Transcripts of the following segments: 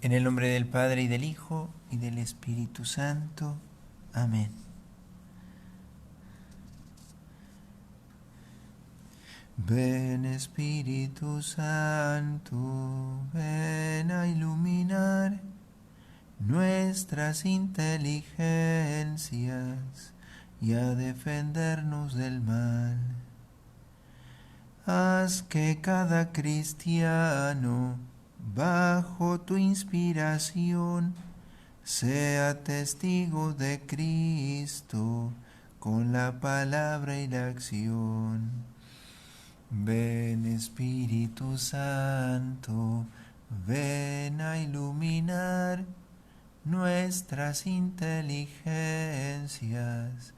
En el nombre del Padre, y del Hijo, y del Espíritu Santo. Amén. Ven Espíritu Santo, ven a iluminar nuestras inteligencias y a defendernos del mal. Haz que cada cristiano, bajo tu inspiración, sea testigo de Cristo con la palabra y la acción. Ven Espíritu Santo, ven a iluminar nuestras inteligencias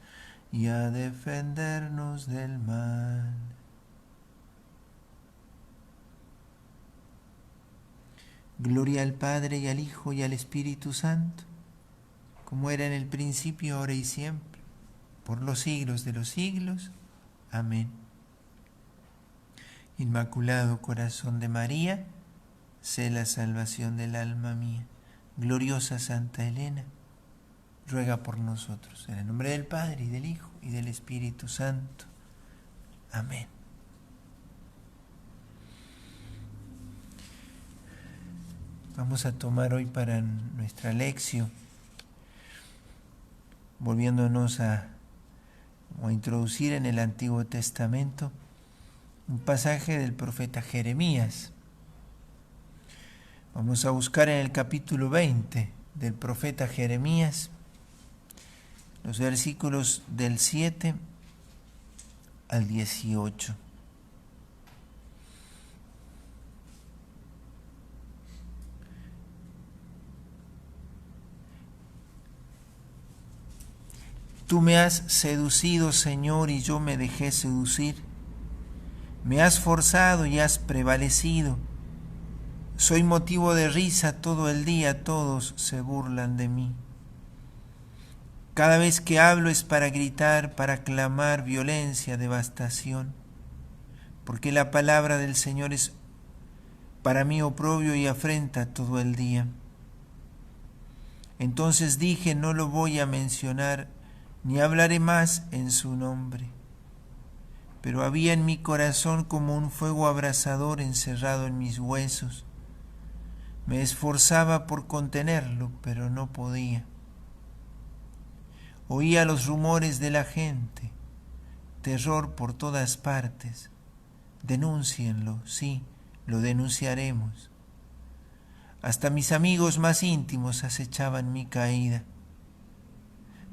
y a defendernos del mal. Gloria al Padre, y al Hijo, y al Espíritu Santo, como era en el principio, ahora y siempre, por los siglos de los siglos. Amén. Inmaculado Corazón de María, sé la salvación del alma mía. Gloriosa Santa Elena, ruega por nosotros. En el nombre del Padre, y del Hijo, y del Espíritu Santo. Amén. Vamos a tomar hoy para nuestra lección, volviéndonos a introducir en el Antiguo Testamento, un pasaje del profeta Jeremías. Vamos a buscar en el capítulo 20 del profeta Jeremías, los versículos del 7 al 18. Tú me has seducido, Señor, y yo me dejé seducir. Me has forzado y has prevalecido. Soy motivo de risa todo el día, todos se burlan de mí. Cada vez que hablo es para gritar, para clamar violencia, devastación, porque la palabra del Señor es para mí oprobio y afrenta todo el día. Entonces dije, no lo voy a mencionar, ni hablaré más en su nombre. Pero había en mi corazón como un fuego abrasador encerrado en mis huesos. Me esforzaba por contenerlo, pero no podía. Oía los rumores de la gente, terror por todas partes. Denúncienlo, sí, lo denunciaremos. Hasta mis amigos más íntimos acechaban mi caída.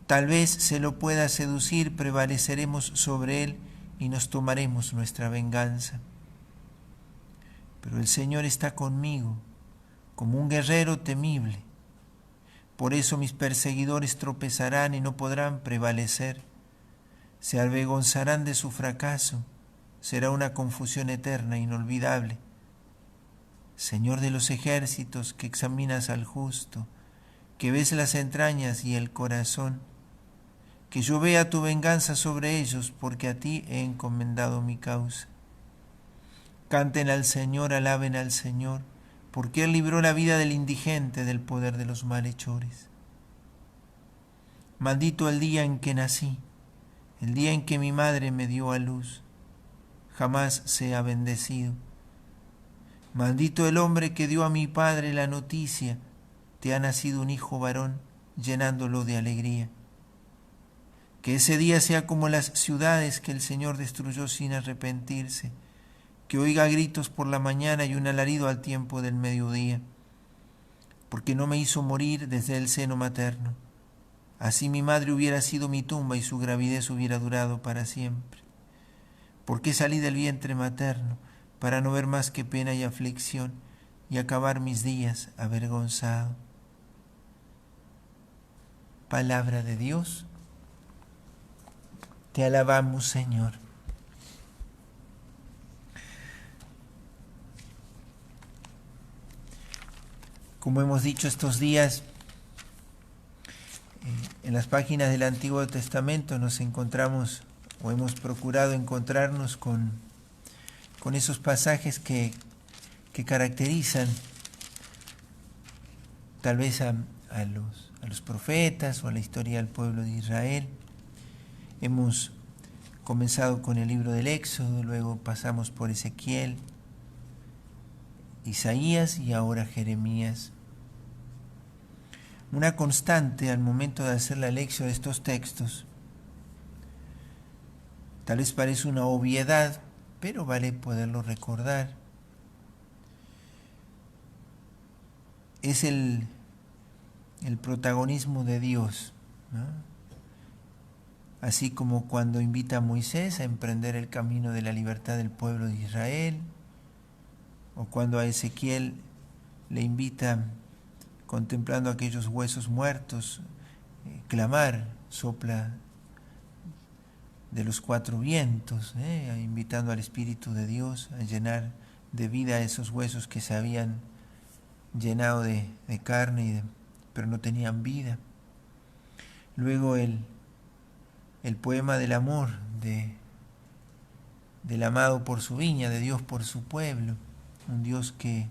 Tal vez se lo pueda seducir, prevaleceremos sobre él y nos tomaremos nuestra venganza. Pero el Señor está conmigo, como un guerrero temible. Por eso mis perseguidores tropezarán y no podrán prevalecer. Se avergonzarán de su fracaso. Será una confusión eterna, inolvidable. Señor de los ejércitos, que examinas al justo, que ves las entrañas y el corazón, que yo vea tu venganza sobre ellos, porque a ti he encomendado mi causa. Canten al Señor, alaben al Señor, porque Él libró la vida del indigente del poder de los malhechores. Maldito el día en que nací, el día en que mi madre me dio a luz. Jamás sea bendecido. Maldito el hombre que dio a mi padre la noticia, te ha nacido un hijo varón, llenándolo de alegría. Que ese día sea como las ciudades que el Señor destruyó sin arrepentirse, que oiga gritos por la mañana y un alarido al tiempo del mediodía, porque no me hizo morir desde el seno materno. Así mi madre hubiera sido mi tumba y su gravidez hubiera durado para siempre. ¿Por qué salí del vientre materno para no ver más que pena y aflicción y acabar mis días avergonzado? Palabra de Dios. Te alabamos, Señor. Como hemos dicho estos días, en las páginas del Antiguo Testamento nos encontramos, o hemos procurado encontrarnos con esos pasajes que caracterizan tal vez a los profetas o a la historia del pueblo de Israel. Hemos comenzado con el libro del Éxodo, luego pasamos por Ezequiel, Isaías y ahora Jeremías. Una constante al momento de hacer la lección de estos textos, tal vez parece una obviedad, pero vale poderlo recordar, es el protagonismo de Dios, ¿no? Así como cuando invita a Moisés a emprender el camino de la libertad del pueblo de Israel, o cuando a Ezequiel le invita, contemplando aquellos huesos muertos, clamar, sopla de los cuatro vientos, invitando al Espíritu de Dios a llenar de vida esos huesos que se habían llenado de carne, pero no tenían vida. Luego el poema del amor del amado por su viña, de Dios por su pueblo, un Dios que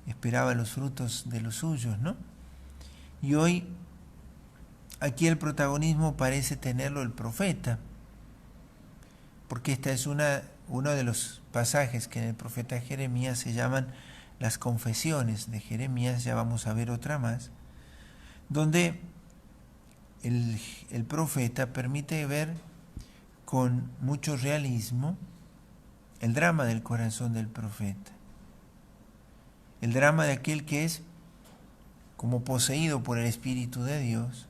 esperaba los frutos de los suyos, ¿no? Y hoy aquí el protagonismo parece tenerlo el profeta, porque esta es uno de los pasajes que en el profeta Jeremías se llaman las confesiones de Jeremías, ya vamos a ver otra más, donde el profeta permite ver con mucho realismo el drama del corazón del profeta, el drama de aquel que es como poseído por el Espíritu de Dios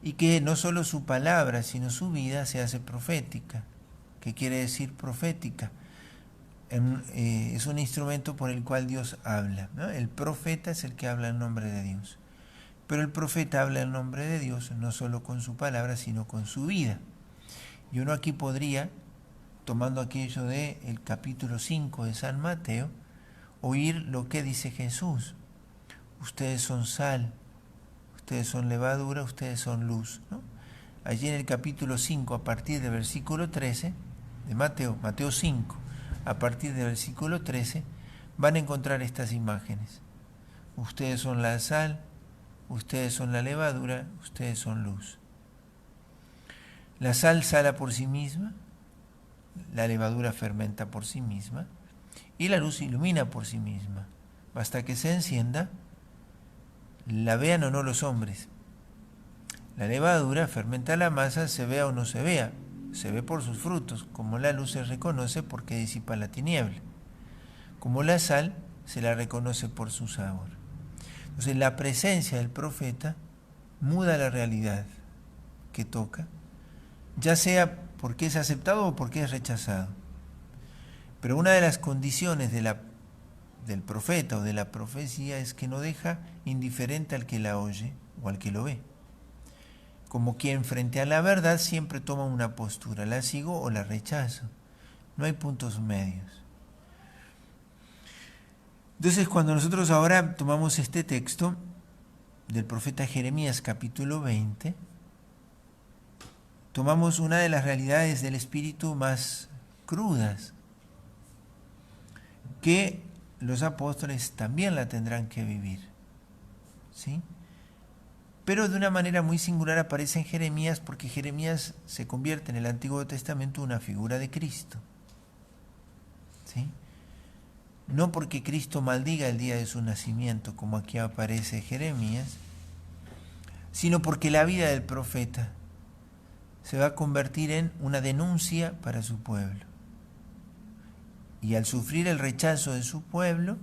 y que no solo su palabra, sino su vida se hace profética. ¿Qué quiere decir profética? Es un instrumento por el cual Dios habla, ¿no? El profeta es el que habla en nombre de Dios, pero el profeta habla en nombre de Dios no solo con su palabra, sino con su vida. Y uno aquí podría, tomando aquello del capítulo 5 de San Mateo, oír lo que dice Jesús: ustedes son sal, ustedes son levadura, ustedes son luz, ¿no? Allí en el capítulo 5, a partir del versículo 13 de Mateo 5, a partir del versículo 13, van a encontrar estas imágenes. Ustedes son la sal, ustedes son la levadura, ustedes son luz. La sal sala por sí misma, la levadura fermenta por sí misma, y la luz ilumina por sí misma. Basta que se encienda, la vean o no los hombres. La levadura fermenta la masa, se vea o no se vea. Se ve por sus frutos, como la luz se reconoce porque disipa la tiniebla. Como la sal se la reconoce por su sabor. Entonces la presencia del profeta muda la realidad que toca, ya sea porque es aceptado o porque es rechazado. Pero una de las condiciones del profeta o de la profecía es que no deja indiferente al que la oye o al que lo ve. Como quien frente a la verdad siempre toma una postura, la sigo o la rechazo. No hay puntos medios. Entonces, cuando nosotros ahora tomamos este texto del profeta Jeremías capítulo 20, tomamos una de las realidades del espíritu más crudas, que los apóstoles también la tendrán que vivir, ¿sí? Pero de una manera muy singular aparece en Jeremías, porque Jeremías se convierte en el Antiguo Testamento una figura de Cristo, ¿sí? No porque Cristo maldiga el día de su nacimiento, como aquí aparece Jeremías, sino porque la vida del profeta se va a convertir en una denuncia para su pueblo. Y al sufrir el rechazo de su pueblo,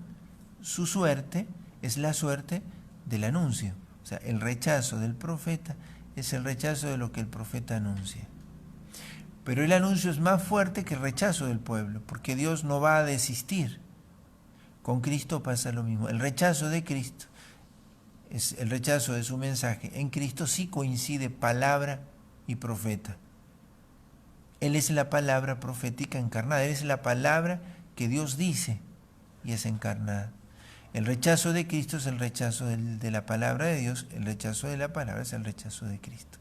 su suerte es la suerte del anuncio. O sea, el rechazo del profeta es el rechazo de lo que el profeta anuncia. Pero el anuncio es más fuerte que el rechazo del pueblo, porque Dios no va a desistir. Con Cristo pasa lo mismo. El rechazo de Cristo es el rechazo de su mensaje. En Cristo sí coincide palabra y profeta. Él es la palabra profética encarnada. Él es la palabra que Dios dice y es encarnada. El rechazo de Cristo es el rechazo de la palabra de Dios. El rechazo de la palabra es el rechazo de Cristo.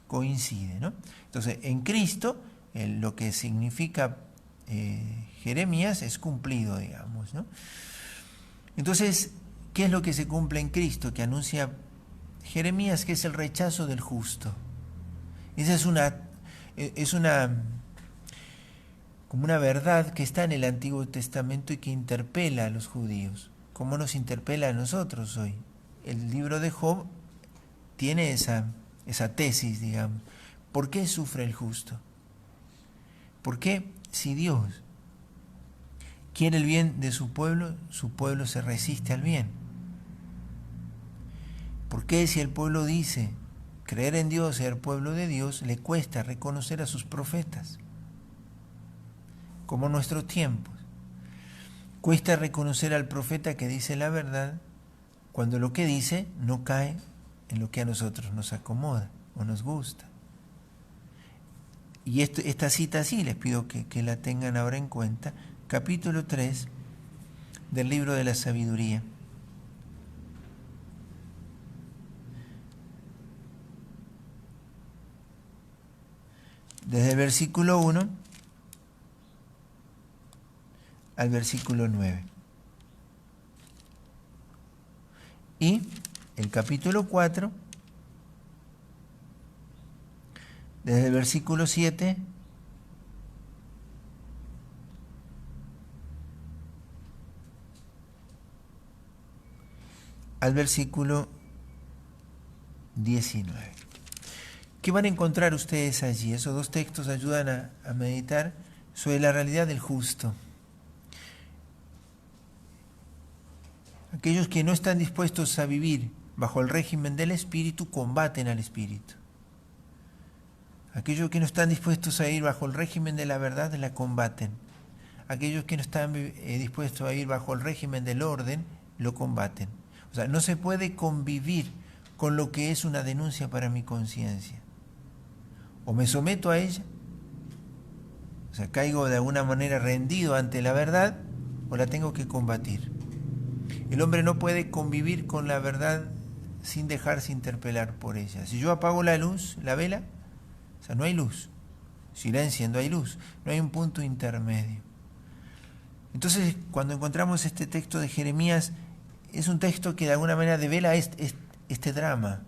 Coincide, ¿no? Entonces, en Cristo, lo que significa Jeremías es cumplido, digamos, ¿no? Entonces, ¿Qué es lo que se cumple en Cristo? Que anuncia Jeremías, que es el rechazo del justo. Esa es como una verdad que está en el Antiguo Testamento y que interpela a los judíos, como nos interpela a nosotros hoy. El libro de Job tiene esa tesis, digamos. ¿Por qué sufre el justo? ¿Por qué si Dios quiere el bien de su pueblo se resiste al bien? ¿Por qué si el pueblo dice creer en Dios, ser pueblo de Dios, le cuesta reconocer a sus profetas? Como nuestros tiempos. Cuesta reconocer al profeta que dice la verdad cuando lo que dice no cae en lo que a nosotros nos acomoda o nos gusta. Y esta cita sí, les pido que la tengan ahora en cuenta, capítulo 3 del libro de la sabiduría. Desde el versículo 1 al versículo 9. Y el capítulo 4, desde el versículo 7 al versículo 19. ¿Qué van a encontrar ustedes allí? Esos dos textos ayudan a meditar sobre la realidad del justo. Aquellos que no están dispuestos a vivir bajo el régimen del Espíritu combaten al Espíritu. Aquellos que no están dispuestos a ir bajo el régimen de la verdad la combaten. Aquellos que no están dispuestos a ir bajo el régimen del orden lo combaten. O sea, no se puede convivir con lo que es una denuncia para mi conciencia. O me someto a ella, o sea, caigo de alguna manera rendido ante la verdad, o la tengo que combatir. El hombre no puede convivir con la verdad sin dejarse interpelar por ella. Si yo apago la luz, la vela, o sea, no hay luz. Si la enciendo, hay luz. No hay un punto intermedio. Entonces, cuando encontramos este texto de Jeremías, es un texto que de alguna manera devela este drama.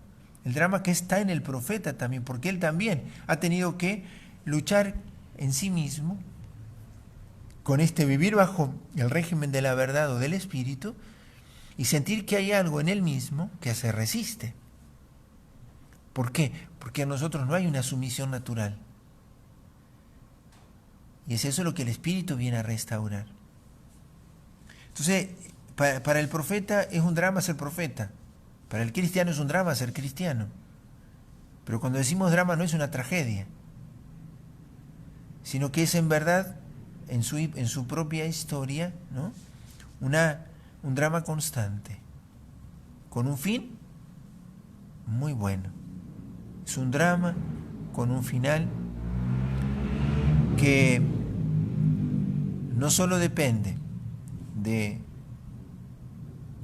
El drama que está en el profeta también, porque él también ha tenido que luchar en sí mismo con este vivir bajo el régimen de la verdad o del Espíritu y sentir que hay algo en él mismo que se resiste. ¿Por qué? Porque a nosotros no hay una sumisión natural. Y es eso lo que el Espíritu viene a restaurar. Entonces, para el profeta es un drama ser profeta. Para el cristiano es un drama ser cristiano. Pero cuando decimos drama no es una tragedia, sino que es en verdad, en su propia historia, ¿no? Un drama constante, con un fin muy bueno. Es un drama con un final que no solo depende de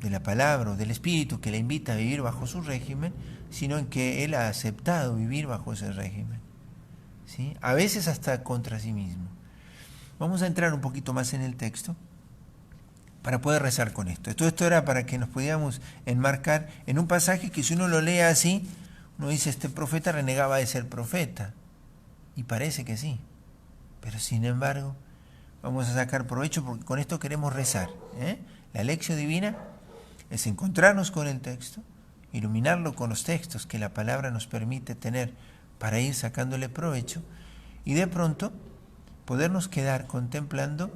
la palabra o del Espíritu que le invita a vivir bajo su régimen, sino en que él ha aceptado vivir bajo ese régimen, ¿sí? A veces hasta contra sí mismo. Vamos a entrar un poquito más en el texto para poder rezar con esto. Esto era para que nos pudiéramos enmarcar en un pasaje que si uno lo lee así, uno dice, este profeta renegaba de ser profeta. Y parece que sí. Pero sin embargo, vamos a sacar provecho porque con esto queremos rezar, ¿eh? La lección divina es encontrarnos con el texto, iluminarlo con los textos que la palabra nos permite tener para ir sacándole provecho y de pronto podernos quedar contemplando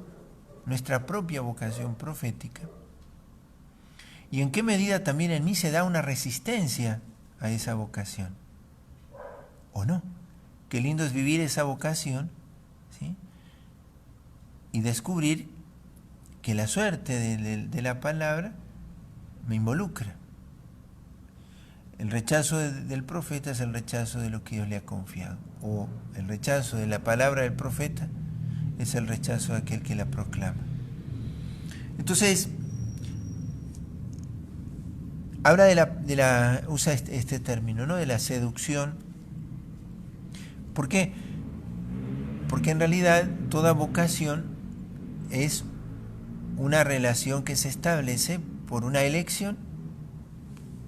nuestra propia vocación profética y en qué medida también en mí se da una resistencia a esa vocación o no. Qué lindo es vivir esa vocación, ¿sí? Y descubrir que la suerte de la palabra me involucra. El rechazo del profeta es el rechazo de lo que Dios le ha confiado, o el rechazo de la palabra del profeta es el rechazo de aquel que la proclama. Entonces, habla usa este término, ¿no? De la seducción. ¿Por qué? Porque en realidad toda vocación es una relación que se establece por una elección.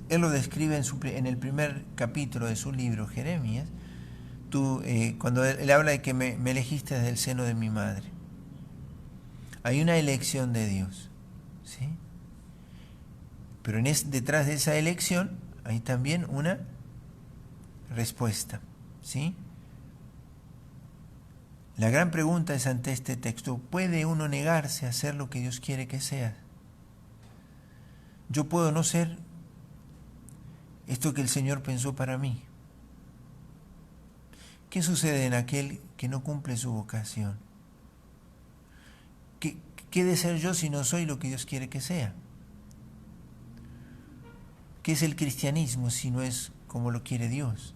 Él lo describe en el primer capítulo de su libro, Jeremías, cuando él habla de que me elegiste desde el seno de mi madre. Hay una elección de Dios, ¿sí? Pero detrás de esa elección hay también una respuesta, ¿sí? La gran pregunta es ante este texto: ¿puede uno negarse a hacer lo que Dios quiere que sea? Yo puedo no ser esto que el Señor pensó para mí. ¿Qué sucede en aquel que no cumple su vocación? ¿Qué de ser yo si no soy lo que Dios quiere que sea? ¿Qué es el cristianismo si no es como lo quiere Dios?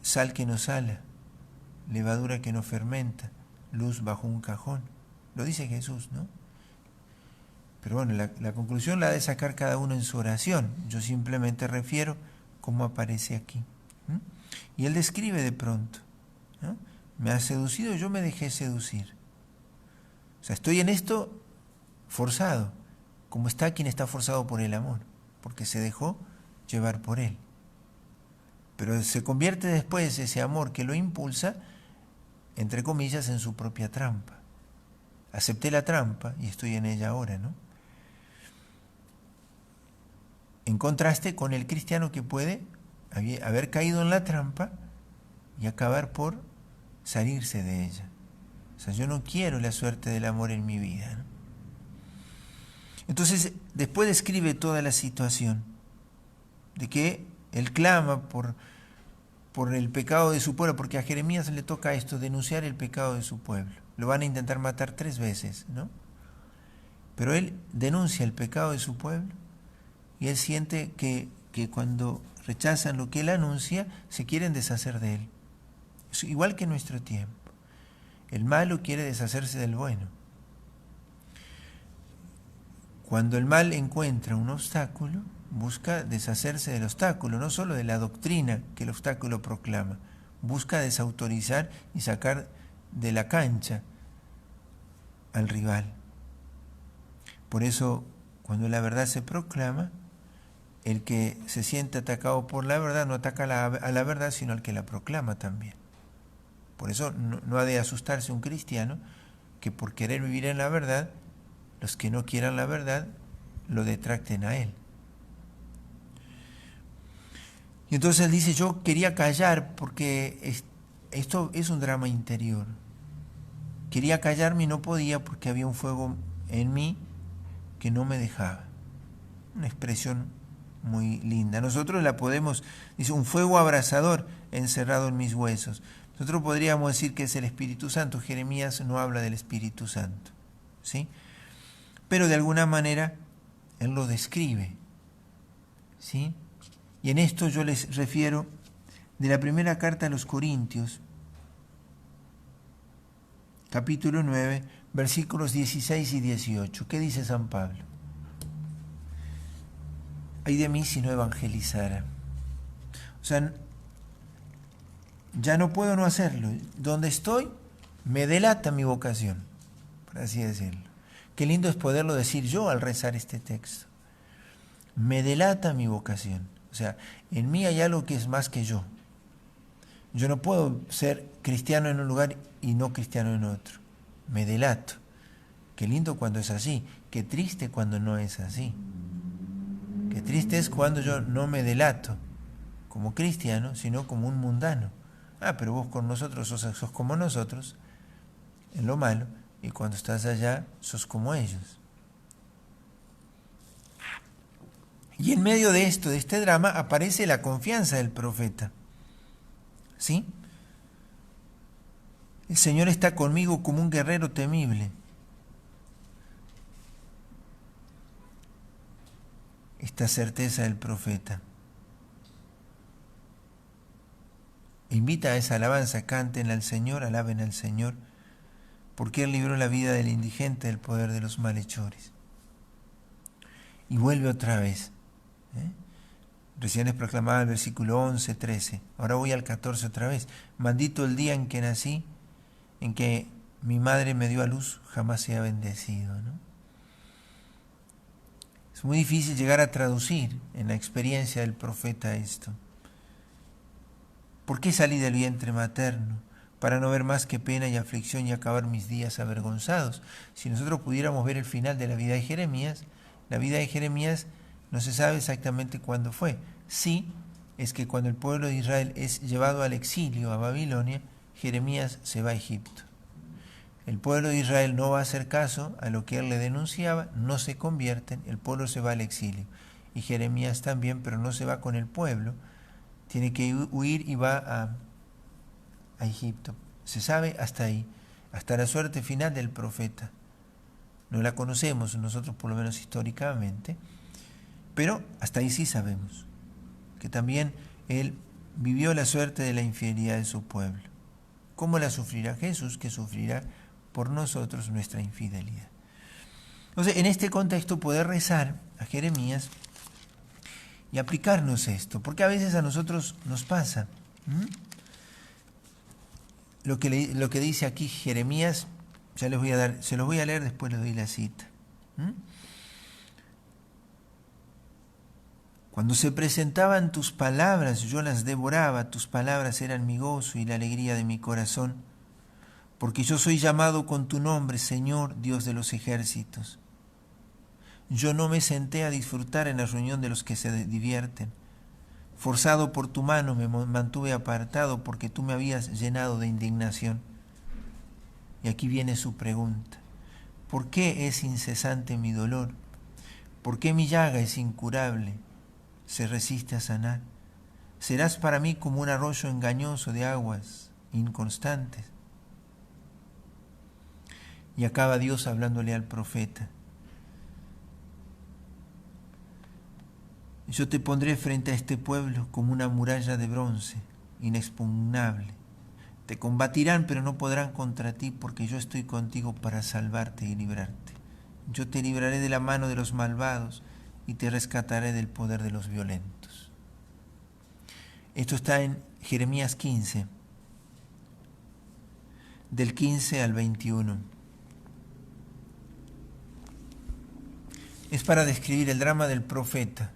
Sal que no sala, levadura que no fermenta, luz bajo un cajón. Lo dice Jesús, ¿no? Pero bueno, la conclusión la ha de sacar cada uno en su oración. Yo simplemente refiero cómo aparece aquí. Y él describe de pronto, ¿no? Me ha seducido, yo me dejé seducir. O sea, estoy en esto forzado, como está quien está forzado por el amor, porque se dejó llevar por él. Pero se convierte después ese amor que lo impulsa, entre comillas, en su propia trampa. Acepté la trampa y estoy en ella ahora, ¿no? En contraste con el cristiano que puede haber caído en la trampa y acabar por salirse de ella. O sea, yo no quiero la suerte del amor en mi vida, ¿no? Entonces, después describe toda la situación de que él clama por el pecado de su pueblo, porque a Jeremías le toca esto, denunciar el pecado de su pueblo. Lo van a intentar matar 3 veces, ¿no? Pero él denuncia el pecado de su pueblo y él siente que cuando rechazan lo que él anuncia, se quieren deshacer de él. Es igual que en nuestro tiempo. El malo quiere deshacerse del bueno. Cuando el mal encuentra un obstáculo, busca deshacerse del obstáculo, no solo de la doctrina que el obstáculo proclama. Busca desautorizar y sacar de la cancha al rival. Por eso, cuando la verdad se proclama, el que se siente atacado por la verdad no ataca a la verdad, sino al que la proclama también. Por eso no ha de asustarse un cristiano que por querer vivir en la verdad, los que no quieran la verdad lo detracten a él. Y entonces él dice: yo quería callar porque esto es un drama interior. Quería callarme y no podía porque había un fuego en mí que no me dejaba. Una expresión muy linda. Nosotros la podemos, dice, un fuego abrasador encerrado en mis huesos. Nosotros podríamos decir que es el Espíritu Santo. Jeremías no habla del Espíritu Santo, ¿sí? Pero de alguna manera él lo describe, ¿sí? Y en esto yo les refiero de la primera carta a los Corintios, capítulo 9, versículos 16 y 18. ¿Qué dice San Pablo? Ay de mí si no evangelizara. O sea, ya no puedo no hacerlo. Donde estoy, me delata mi vocación, por así decirlo. Qué lindo es poderlo decir yo al rezar este texto. Me delata mi vocación. O sea, en mí hay algo que es más que yo. Yo no puedo ser cristiano en un lugar y no cristiano en otro. Me delato. Qué lindo cuando es así. Qué triste cuando no es así. Qué triste es cuando yo no me delato como cristiano, sino como un mundano. Pero vos con nosotros sos como nosotros, en lo malo, y cuando estás allá sos como ellos. Y en medio de esto, de este drama, aparece la confianza del profeta. ¿Sí? El Señor está conmigo como un guerrero temible. Esta certeza del profeta. Invita a esa alabanza: canten al Señor, alaben al Señor, porque Él libró la vida del indigente del poder de los malhechores. Y vuelve otra vez. Recién es proclamado el versículo 11, 13. Ahora voy al 14 otra vez. Maldito el día en que nací, en que mi madre me dio a luz, jamás sea bendecido, ¿no? Es muy difícil llegar a traducir en la experiencia del profeta esto. ¿Por qué salí del vientre materno? Para no ver más que pena y aflicción y acabar mis días avergonzados. Si nosotros pudiéramos ver el final de la vida de Jeremías, la vida de Jeremías no se sabe exactamente cuándo fue. Sí, es que cuando el pueblo de Israel es llevado al exilio a Babilonia, Jeremías se va a Egipto. El pueblo de Israel no va a hacer caso a lo que él le denunciaba, no se convierten, el pueblo se va al exilio. Y Jeremías también, pero no se va con el pueblo, tiene que huir y va a Egipto. Se sabe hasta ahí, hasta la suerte final del profeta. No la conocemos nosotros, por lo menos históricamente, pero hasta ahí sí sabemos que también él vivió la suerte de la infidelidad de su pueblo. ¿Cómo la sufrirá Jesús? Que sufrirá por nosotros nuestra infidelidad. Entonces, en este contexto, poder rezar a Jeremías y aplicarnos esto, porque a veces a nosotros nos pasa. Lo que dice aquí Jeremías, ya les voy a dar, se los voy a leer, después les doy la cita. Cuando se presentaban tus palabras, yo las devoraba, tus palabras eran mi gozo y la alegría de mi corazón, porque yo soy llamado con tu nombre, Señor, Dios de los ejércitos. Yo no me senté a disfrutar en la reunión de los que se divierten. Forzado por tu mano me mantuve apartado porque tú me habías llenado de indignación. Y aquí viene su pregunta. ¿Por qué es incesante mi dolor? ¿Por qué mi llaga es incurable? ¿Se resiste a sanar? Serás para mí como un arroyo engañoso de aguas inconstantes. Y acaba Dios hablándole al profeta. Yo te pondré frente a este pueblo como una muralla de bronce, inexpugnable. Te combatirán, pero no podrán contra ti, porque yo estoy contigo para salvarte y librarte. Yo te libraré de la mano de los malvados y te rescataré del poder de los violentos. Esto está en Jeremías 15, del 15 al 21. Es para describir el drama del profeta.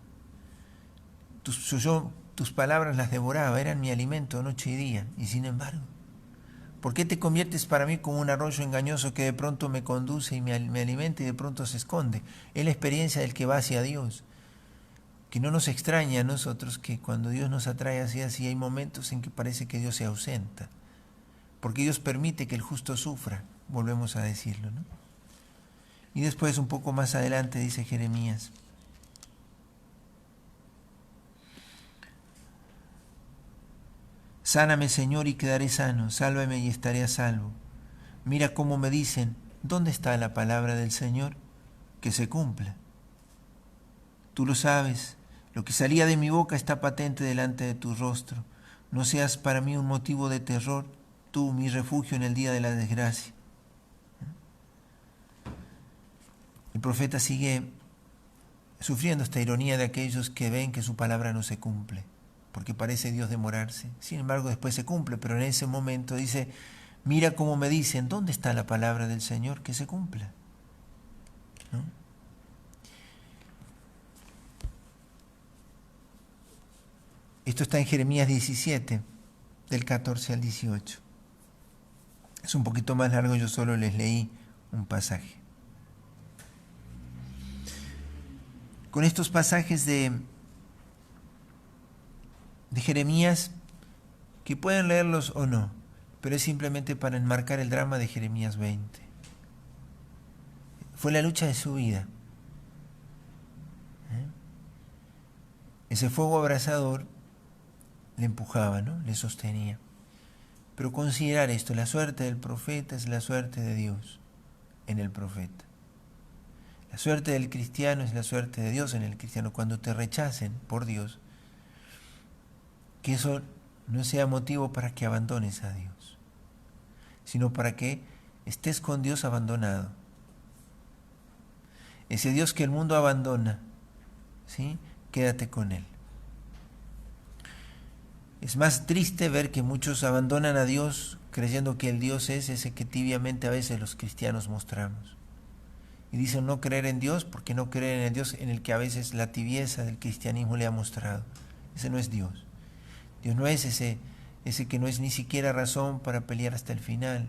Tus palabras las devoraba, eran mi alimento noche y día, y sin embargo, ¿por qué te conviertes para mí como un arroyo engañoso que de pronto me conduce y me alimenta y de pronto se esconde? Es la experiencia del que va hacia Dios, que no nos extraña a nosotros que cuando Dios nos atrae hacia sí hay momentos en que parece que Dios se ausenta, porque Dios permite que el justo sufra, volvemos a decirlo, ¿no? Y después, un poco más adelante, dice Jeremías, sáname, Señor, y quedaré sano, sálvame y estaré a salvo. Mira cómo me dicen, ¿dónde está la palabra del Señor? Que se cumpla. Tú lo sabes, lo que salía de mi boca está patente delante de tu rostro. No seas para mí un motivo de terror, tú, mi refugio en el día de la desgracia. El profeta sigue sufriendo esta ironía de aquellos que ven que su palabra no se cumple, porque parece Dios demorarse. Sin embargo, después se cumple, pero en ese momento dice, mira cómo me dicen, ¿dónde está la palabra del Señor? Que se cumpla, ¿no? Esto está en Jeremías 17, del 14 al 18. Es un poquito más largo, yo solo les leí un pasaje. Con estos pasajes de Jeremías, que pueden leerlos o no, pero es simplemente para enmarcar el drama de Jeremías 20. Fue la lucha de su vida. Ese fuego abrasador le empujaba, ¿no? Le sostenía. Pero considerar esto, la suerte del profeta es la suerte de Dios en el profeta. La suerte del cristiano es la suerte de Dios en el cristiano. Cuando te rechacen por Dios, que eso no sea motivo para que abandones a Dios, sino para que estés con Dios abandonado. Ese Dios que el mundo abandona, ¿sí? Quédate con Él. Es más triste ver que muchos abandonan a Dios creyendo que el Dios es ese que tibiamente a veces los cristianos mostramos. Y dicen no creer en Dios porque no creen en el Dios en el que a veces la tibieza del cristianismo le ha mostrado. Ese no es Dios. Dios no es ese que no es ni siquiera razón para pelear hasta el final,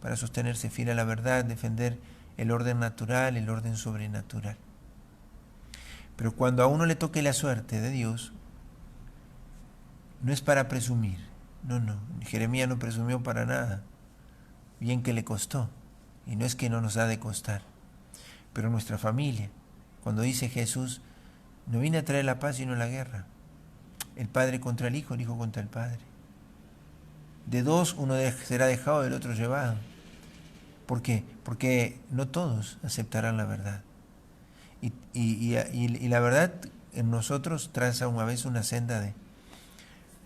para sostenerse fiel a la verdad, defender el orden natural, el orden sobrenatural. Pero cuando a uno le toque la suerte de Dios, no es para presumir. No. Jeremías no presumió para nada. Bien que le costó. Y no es que no nos ha de costar. Pero nuestra familia, cuando dice Jesús, no vine a traer la paz sino la guerra. El padre contra el hijo contra el padre. De dos uno será dejado, del otro llevado. ¿Por qué? Porque no todos aceptarán la verdad. Y la verdad en nosotros traza una vez una senda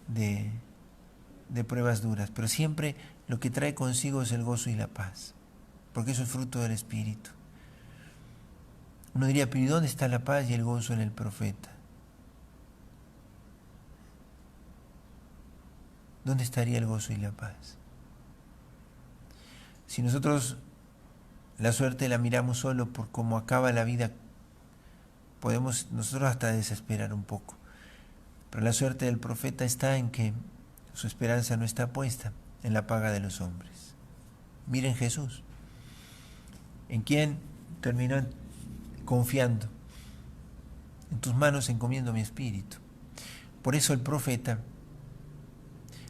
de pruebas duras, pero siempre lo que trae consigo es el gozo y la paz, porque eso es fruto del Espíritu. Uno diría, pero ¿y dónde está la paz y el gozo en el profeta? ¿Dónde estaría el gozo y la paz? Si nosotros la suerte la miramos solo por cómo acaba la vida, podemos nosotros hasta desesperar un poco. Pero la suerte del profeta está en que su esperanza no está puesta en la paga de los hombres. Miren Jesús, en quien terminó confiando. En tus manos encomiendo mi espíritu. Por eso el profeta,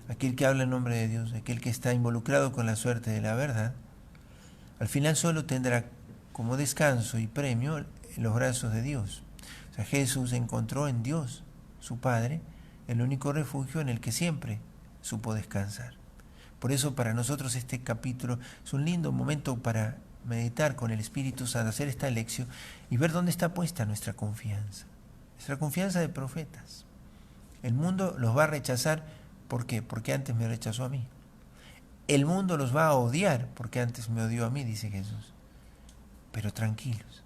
aquel que habla en nombre de Dios, aquel que está involucrado con la suerte de la verdad, al final solo tendrá como descanso y premio en los brazos de Dios. O sea, Jesús encontró en Dios, su Padre, el único refugio en el que siempre supo descansar. Por eso para nosotros este capítulo es un lindo momento para meditar con el Espíritu Santo, hacer esta lección y ver dónde está puesta nuestra confianza de profetas. El mundo los va a rechazar, ¿por qué? Porque antes me rechazó a mí. El mundo los va a odiar porque antes me odió a mí, dice Jesús. Pero tranquilos,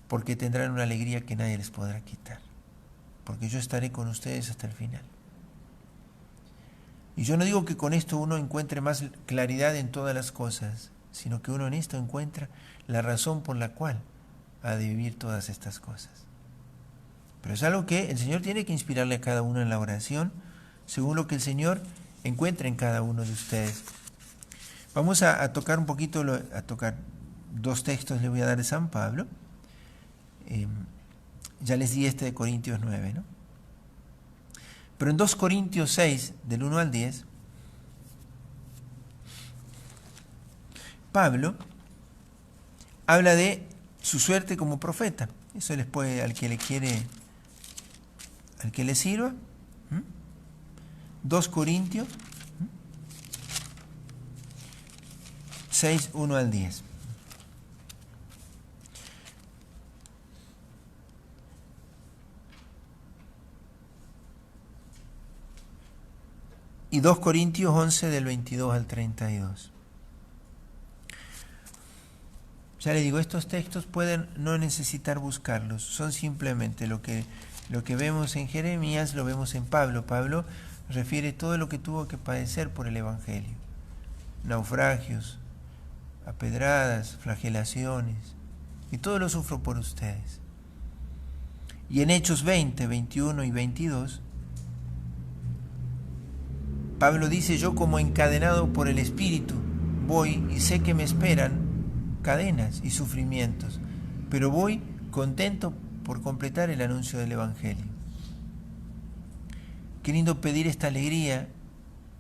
porque tendrán una alegría que nadie les podrá quitar, porque yo estaré con ustedes hasta el final. Y yo no digo que con esto uno encuentre más claridad en todas las cosas, sino que uno en esto encuentra la razón por la cual ha de vivir todas estas cosas. Pero es algo que el Señor tiene que inspirarle a cada uno en la oración, según lo que el Señor encuentra en cada uno de ustedes. Vamos a tocar un poquito, a tocar dos textos, le voy a dar de San Pablo. Ya les di este de Corintios 9, ¿no? Pero en 2 Corintios 6, del 1 al 10, Pablo habla de su suerte como profeta. Eso les puede, al que le quiere, al que le sirva. 2 Corintios 6, 1 al 10. Y 2 Corintios 11 del 22 al 32. Ya les digo, estos textos pueden no necesitar buscarlos, son simplemente lo que vemos en Jeremías, lo vemos en Pablo. Pablo refiere todo lo que tuvo que padecer por el Evangelio. Naufragios, apedradas, flagelaciones, y todo lo sufro por ustedes. Y en Hechos 20, 21 y 22, Pablo dice, yo como encadenado por el Espíritu voy y sé que me esperan cadenas y sufrimientos, pero voy contento por completar el anuncio del Evangelio. Qué lindo pedir esta alegría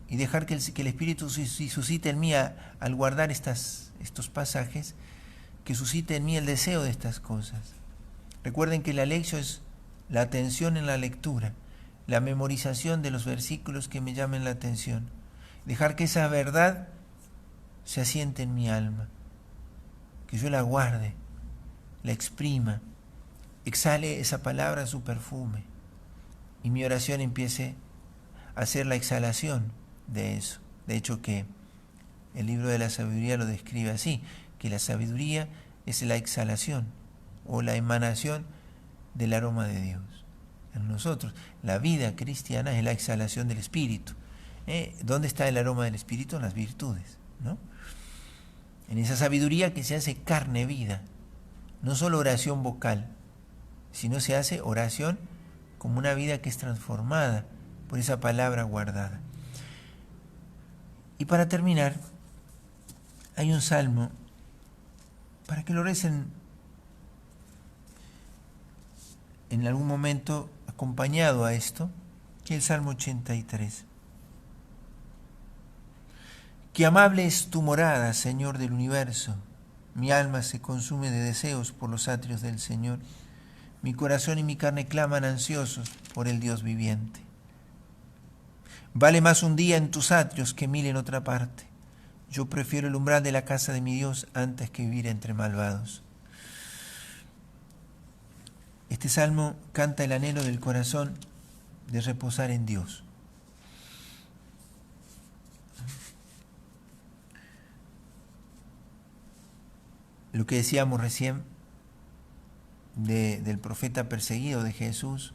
y dejar que el Espíritu suscite en mí, al guardar estos pasajes, que suscite en mí el deseo de estas cosas. Recuerden que la lección es la atención en la lectura, la memorización de los versículos que me llamen la atención, dejar que esa verdad se asiente en mi alma, que yo la guarde, la exprima, exhale esa palabra su perfume y mi oración empiece a ser la exhalación de eso. De hecho que el libro de la sabiduría lo describe así, que la sabiduría es la exhalación o la emanación del aroma de Dios en nosotros. La vida cristiana es la exhalación del Espíritu. ¿Dónde está el aroma del Espíritu? En las virtudes, ¿no? en esa sabiduría que se hace carne vida, no solo oración vocal, sino se hace oración como una vida que es transformada por esa palabra guardada. Y para terminar, hay un salmo para que lo recen en algún momento acompañado a esto, que es el Salmo 83. Qué amable es tu morada, Señor del universo. Mi alma se consume de deseos por los atrios del Señor. Mi corazón y mi carne claman ansiosos por el Dios viviente. Vale más un día en tus atrios que 1000 en otra parte. Yo prefiero el umbral de la casa de mi Dios antes que vivir entre malvados. Este salmo canta el anhelo del corazón de reposar en Dios. Lo que decíamos recién del profeta perseguido de Jesús,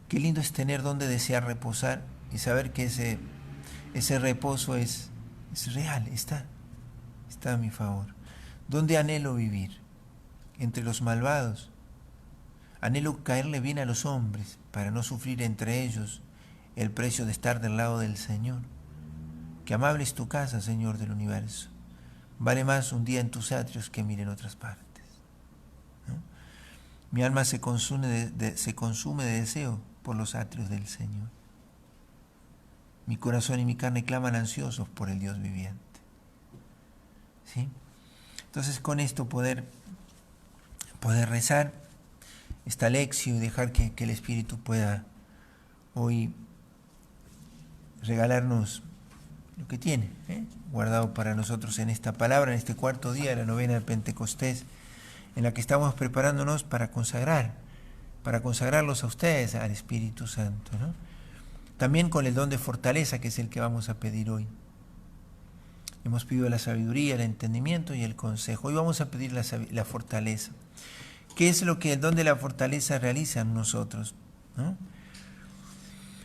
qué lindo es tener donde desear reposar y saber que ese reposo es real, está a mi favor. ¿Dónde anhelo vivir? Entre los malvados. Anhelo caerle bien a los hombres para no sufrir entre ellos el precio de estar del lado del Señor. Qué amable es tu casa, Señor del universo. Vale más un día en tus atrios que 1000 en otras partes. ¿No? Mi alma se consume de deseo por los atrios del Señor. Mi corazón y mi carne claman ansiosos por el Dios viviente. ¿Sí? Entonces con esto poder rezar esta lección y dejar que el Espíritu pueda hoy regalarnos lo que tiene, guardado para nosotros en esta palabra, en este cuarto día de la novena de Pentecostés, en la que estamos preparándonos para consagrarlos a ustedes, al Espíritu Santo, ¿no? También con el don de fortaleza, que es el que vamos a pedir hoy. Hemos pedido la sabiduría, el entendimiento y el consejo. Hoy vamos a pedir la fortaleza. ¿Qué es lo que el don de la fortaleza realiza en nosotros? ¿No?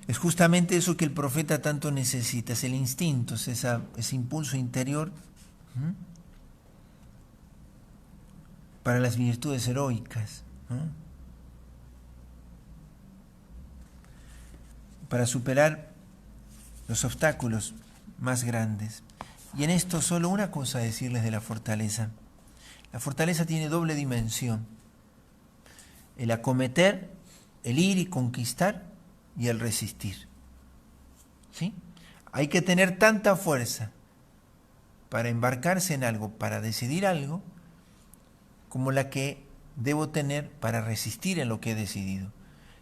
Es justamente eso que el profeta tanto necesita, es el instinto, es ese impulso interior para las virtudes heroicas, ¿no? Para superar los obstáculos más grandes. Y en esto solo una cosa decirles de la fortaleza. La fortaleza tiene doble dimensión: el acometer, el ir y conquistar, y el resistir. ¿Sí? Hay que tener tanta fuerza para embarcarse en algo, para decidir algo, como la que debo tener para resistir en lo que he decidido.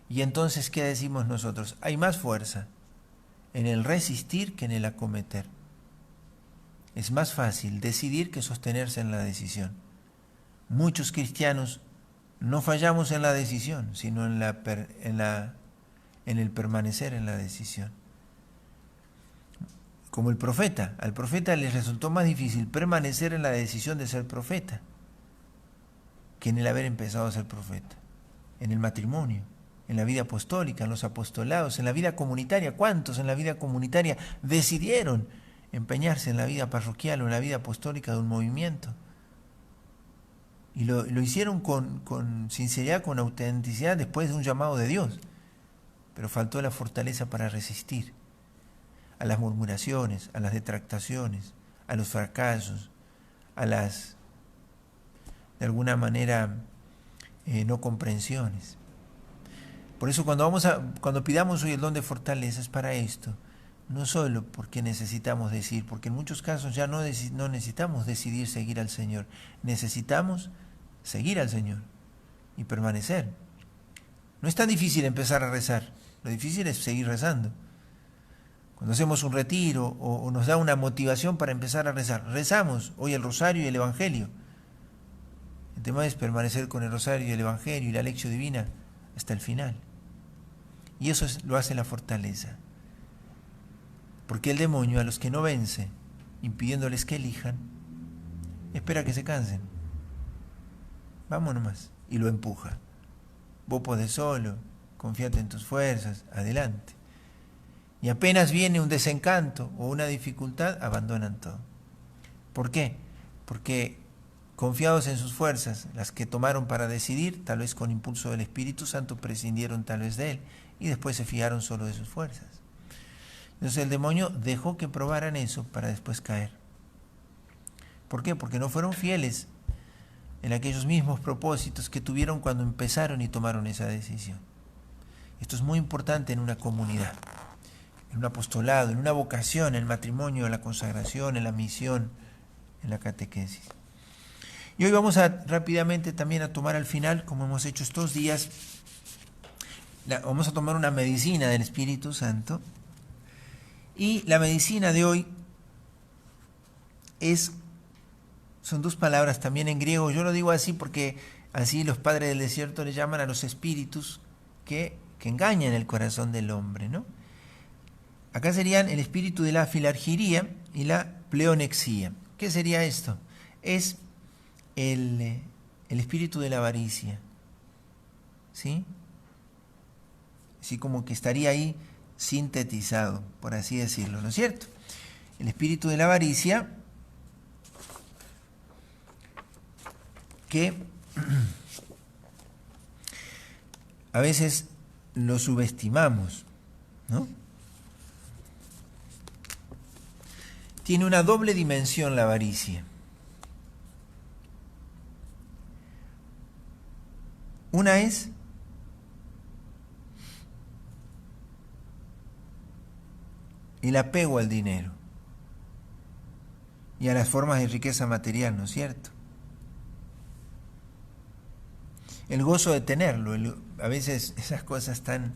Y entonces, ¿qué decimos nosotros? Hay más fuerza en el resistir que en el acometer. Es más fácil decidir que sostenerse en la decisión. Muchos cristianos no fallamos en la decisión, sino en el permanecer en la decisión. Como el profeta. Al profeta le resultó más difícil permanecer en la decisión de ser profeta que en el haber empezado a ser profeta. En el matrimonio, en la vida apostólica, en los apostolados, en la vida comunitaria. ¿Cuántos en la vida comunitaria decidieron empeñarse en la vida parroquial o en la vida apostólica de un movimiento? Y lo hicieron con sinceridad, con autenticidad, después de un llamado de Dios. Pero faltó la fortaleza para resistir a las murmuraciones, a las detractaciones, a los fracasos, a las, de alguna manera, no comprensiones. Por eso cuando pidamos hoy el don de fortaleza es para esto, no solo porque necesitamos decir, porque en muchos casos ya no necesitamos decidir seguir al Señor, necesitamos seguir al Señor y permanecer. No es tan difícil empezar a rezar, lo difícil es seguir rezando. Cuando hacemos un retiro o nos da una motivación para empezar a rezar, rezamos hoy el rosario y el evangelio. El tema es permanecer con el rosario y el evangelio y la lección divina hasta el final. Y eso lo hace la fortaleza. Porque el demonio, a los que no vence, impidiéndoles que elijan, espera que se cansen. Vamos nomás. Y lo empuja. Vos podés solo, confíate en tus fuerzas, adelante. Y apenas viene un desencanto o una dificultad, abandonan todo. ¿Por qué? porque confiados en sus fuerzas, las que tomaron para decidir, tal vez con impulso del Espíritu Santo, prescindieron tal vez de él y después se fijaron solo de sus fuerzas. Entonces el demonio dejó que probaran eso para después caer. ¿Por qué? Porque no fueron fieles en aquellos mismos propósitos que tuvieron cuando empezaron y tomaron esa decisión. Esto es muy importante en una comunidad, en un apostolado, en una vocación, en el matrimonio, en la consagración, en la misión, en la catequesis. Y hoy vamos rápidamente también a tomar al final, como hemos hecho estos días, vamos a tomar una medicina del Espíritu Santo. Y la medicina de hoy son dos palabras también en griego. Yo lo digo así porque así los padres del desierto le llaman a los espíritus que engañan el corazón del hombre, ¿no? Acá serían el espíritu de la filargiría y la pleonexía. ¿Qué sería esto? Es el espíritu de la avaricia, ¿sí? Así como que estaría ahí sintetizado, por así decirlo, ¿no es cierto? El espíritu de la avaricia que a veces lo subestimamos, ¿no? Tiene una doble dimensión la avaricia. Una es el apego al dinero y a las formas de riqueza material, ¿no es cierto? El gozo de tenerlo, a veces esas cosas tan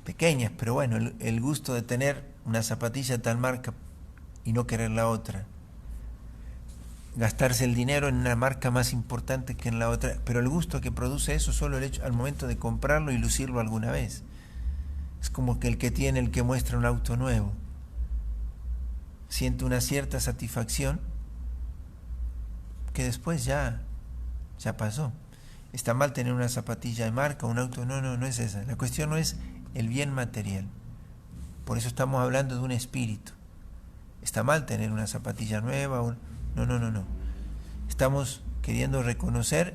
pequeñas, pero bueno, el gusto de tener una zapatilla tal marca y no querer la otra. Gastarse el dinero en una marca más importante que en la otra, pero el gusto que produce eso solo el hecho al momento de comprarlo y lucirlo alguna vez. Es como que el que muestra un auto nuevo siente una cierta satisfacción que después ya pasó. Está mal tener una zapatilla de marca, un auto, no es esa. La cuestión no es el bien material. Por eso estamos hablando de un espíritu. Está mal tener una zapatilla nueva, no. Estamos queriendo reconocer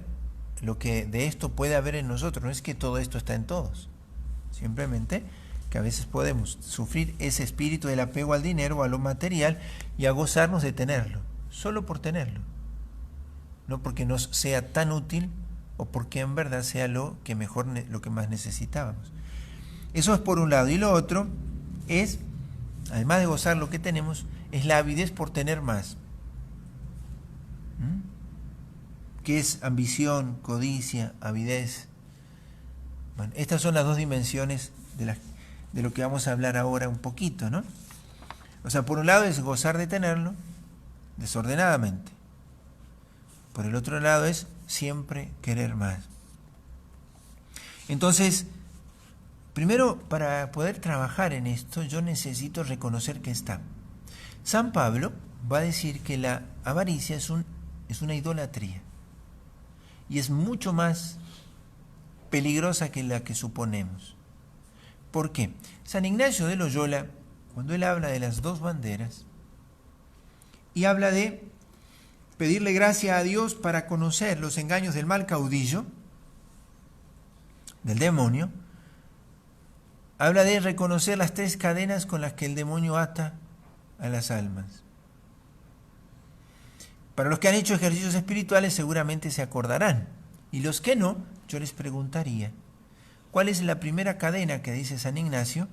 lo que de esto puede haber en nosotros. No es que todo esto está en todos. Simplemente que a veces podemos sufrir ese espíritu del apego al dinero o a lo material y a gozarnos de tenerlo, solo por tenerlo. No porque nos sea tan útil o porque en verdad sea lo que más necesitábamos. Eso es por un lado. Y lo otro es, además de gozar lo que tenemos, es la avidez por tener más. ¿Qué es ambición, codicia, avidez? Bueno, estas son las dos dimensiones de lo que vamos a hablar ahora un poquito, ¿no? O sea, por un lado es gozar de tenerlo desordenadamente. Por el otro lado es siempre querer más. Entonces, primero, para poder trabajar en esto, yo necesito reconocer que está. San Pablo va a decir que la avaricia es una idolatría y es mucho más peligrosa que la que suponemos. ¿Por qué? San Ignacio de Loyola, cuando él habla de las dos banderas y habla de pedirle gracia a Dios para conocer los engaños del mal caudillo, del demonio, habla de reconocer las tres cadenas con las que el demonio ata a las almas. Para los que han hecho ejercicios espirituales seguramente se acordarán. Y los que no, yo les preguntaría, ¿cuál es la primera cadena que dice San Ignacio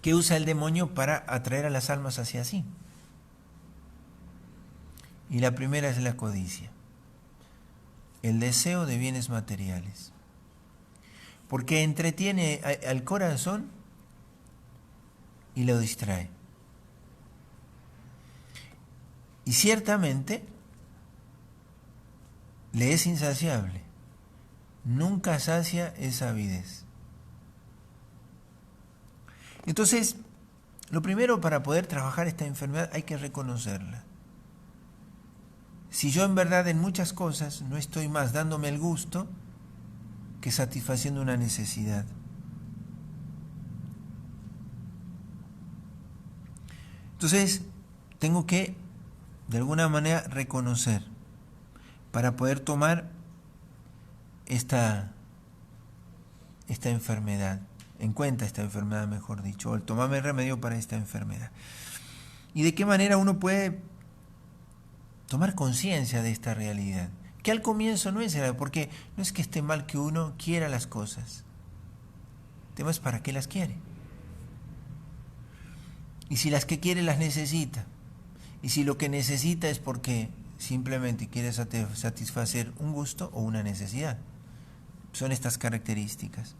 que usa el demonio para atraer a las almas hacia sí? Y la primera es la codicia, el deseo de bienes materiales. Porque entretiene al corazón y lo distrae. Y ciertamente le es insaciable. Nunca sacia esa avidez. Entonces, lo primero para poder trabajar esta enfermedad hay que reconocerla. Si yo en verdad en muchas cosas no estoy más dándome el gusto que satisfaciendo una necesidad. Entonces, tengo que, de alguna manera, reconocer para poder tomar esta enfermedad, en cuenta esta enfermedad, mejor dicho, o el tomarme remedio para esta enfermedad. ¿Y de qué manera uno puede tomar conciencia de esta realidad? Que al comienzo no es real, porque no es que esté mal que uno quiera las cosas. El tema es para qué las quiere. Y si las que quiere las necesita. Y si lo que necesita es porque simplemente quiere satisfacer un gusto o una necesidad. Son estas características.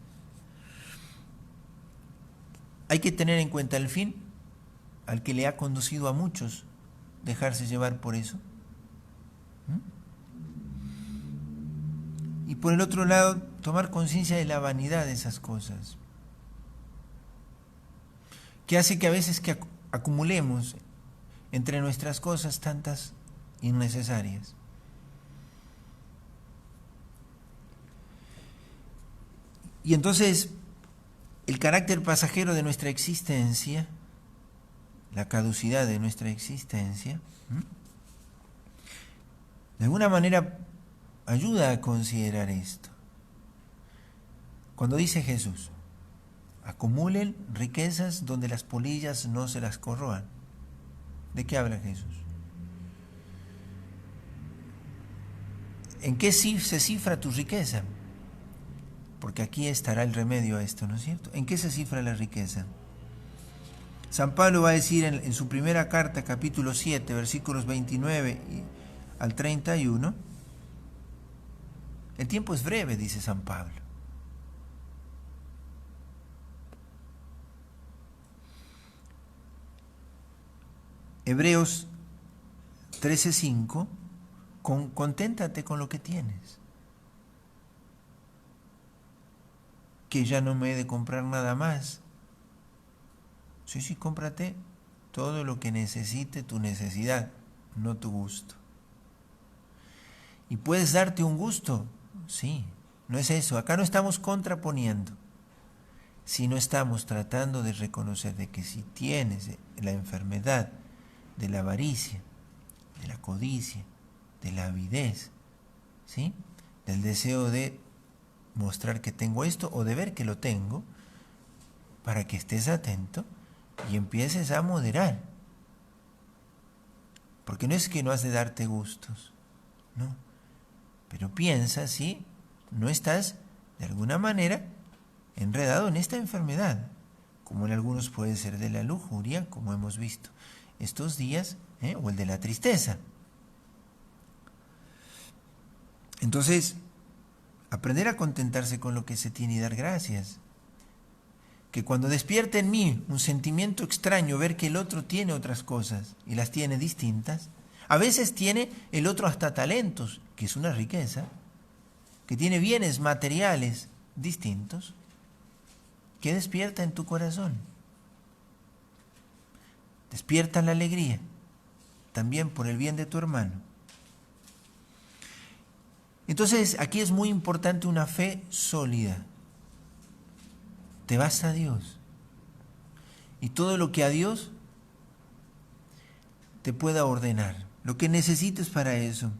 Hay que tener en cuenta el fin al que le ha conducido a muchos dejarse llevar por eso. Y por el otro lado, tomar conciencia de la vanidad de esas cosas, que hace que a veces que acumulemos entre nuestras cosas tantas innecesarias. Y entonces, el carácter pasajero de nuestra existencia, la caducidad de nuestra existencia, de alguna manera ayuda a considerar esto. Cuando dice Jesús, acumulen riquezas donde las polillas no se las corroan. ¿De qué habla Jesús? ¿En qué se cifra tu riqueza? Porque aquí estará el remedio a esto, ¿no es cierto? ¿En qué se cifra la riqueza? San Pablo va a decir en su primera carta, capítulo 7, versículos 29 al 31, el tiempo es breve, dice San Pablo. Hebreos 13:5, conténtate con lo que tienes, que ya no me he de comprar nada más. Sí, cómprate todo lo que necesite tu necesidad, no tu gusto. ¿Y puedes darte un gusto? Sí, no es eso. Acá no estamos contraponiendo, sino estamos tratando de reconocer de que si tienes la enfermedad de la avaricia, de la codicia, de la avidez, ¿sí?, del deseo de mostrar que tengo esto o de ver que lo tengo, para que estés atento y empieces a moderar. Porque no es que no has de darte gustos, no. Pero piensa si no estás, de alguna manera, enredado en esta enfermedad, como en algunos puede ser de la lujuria, como hemos visto estos días, o el de la tristeza. Entonces, aprender a contentarse con lo que se tiene y dar gracias. Que cuando despierte en mí un sentimiento extraño, ver que el otro tiene otras cosas y las tiene distintas, a veces tiene el otro hasta talentos, que es una riqueza, que tiene bienes materiales distintos, que despierta en tu corazón. Despierta la alegría, también por el bien de tu hermano. Entonces, aquí es muy importante una fe sólida. Te vas a Dios. Y todo lo que a Dios te pueda ordenar, lo que necesites para eso.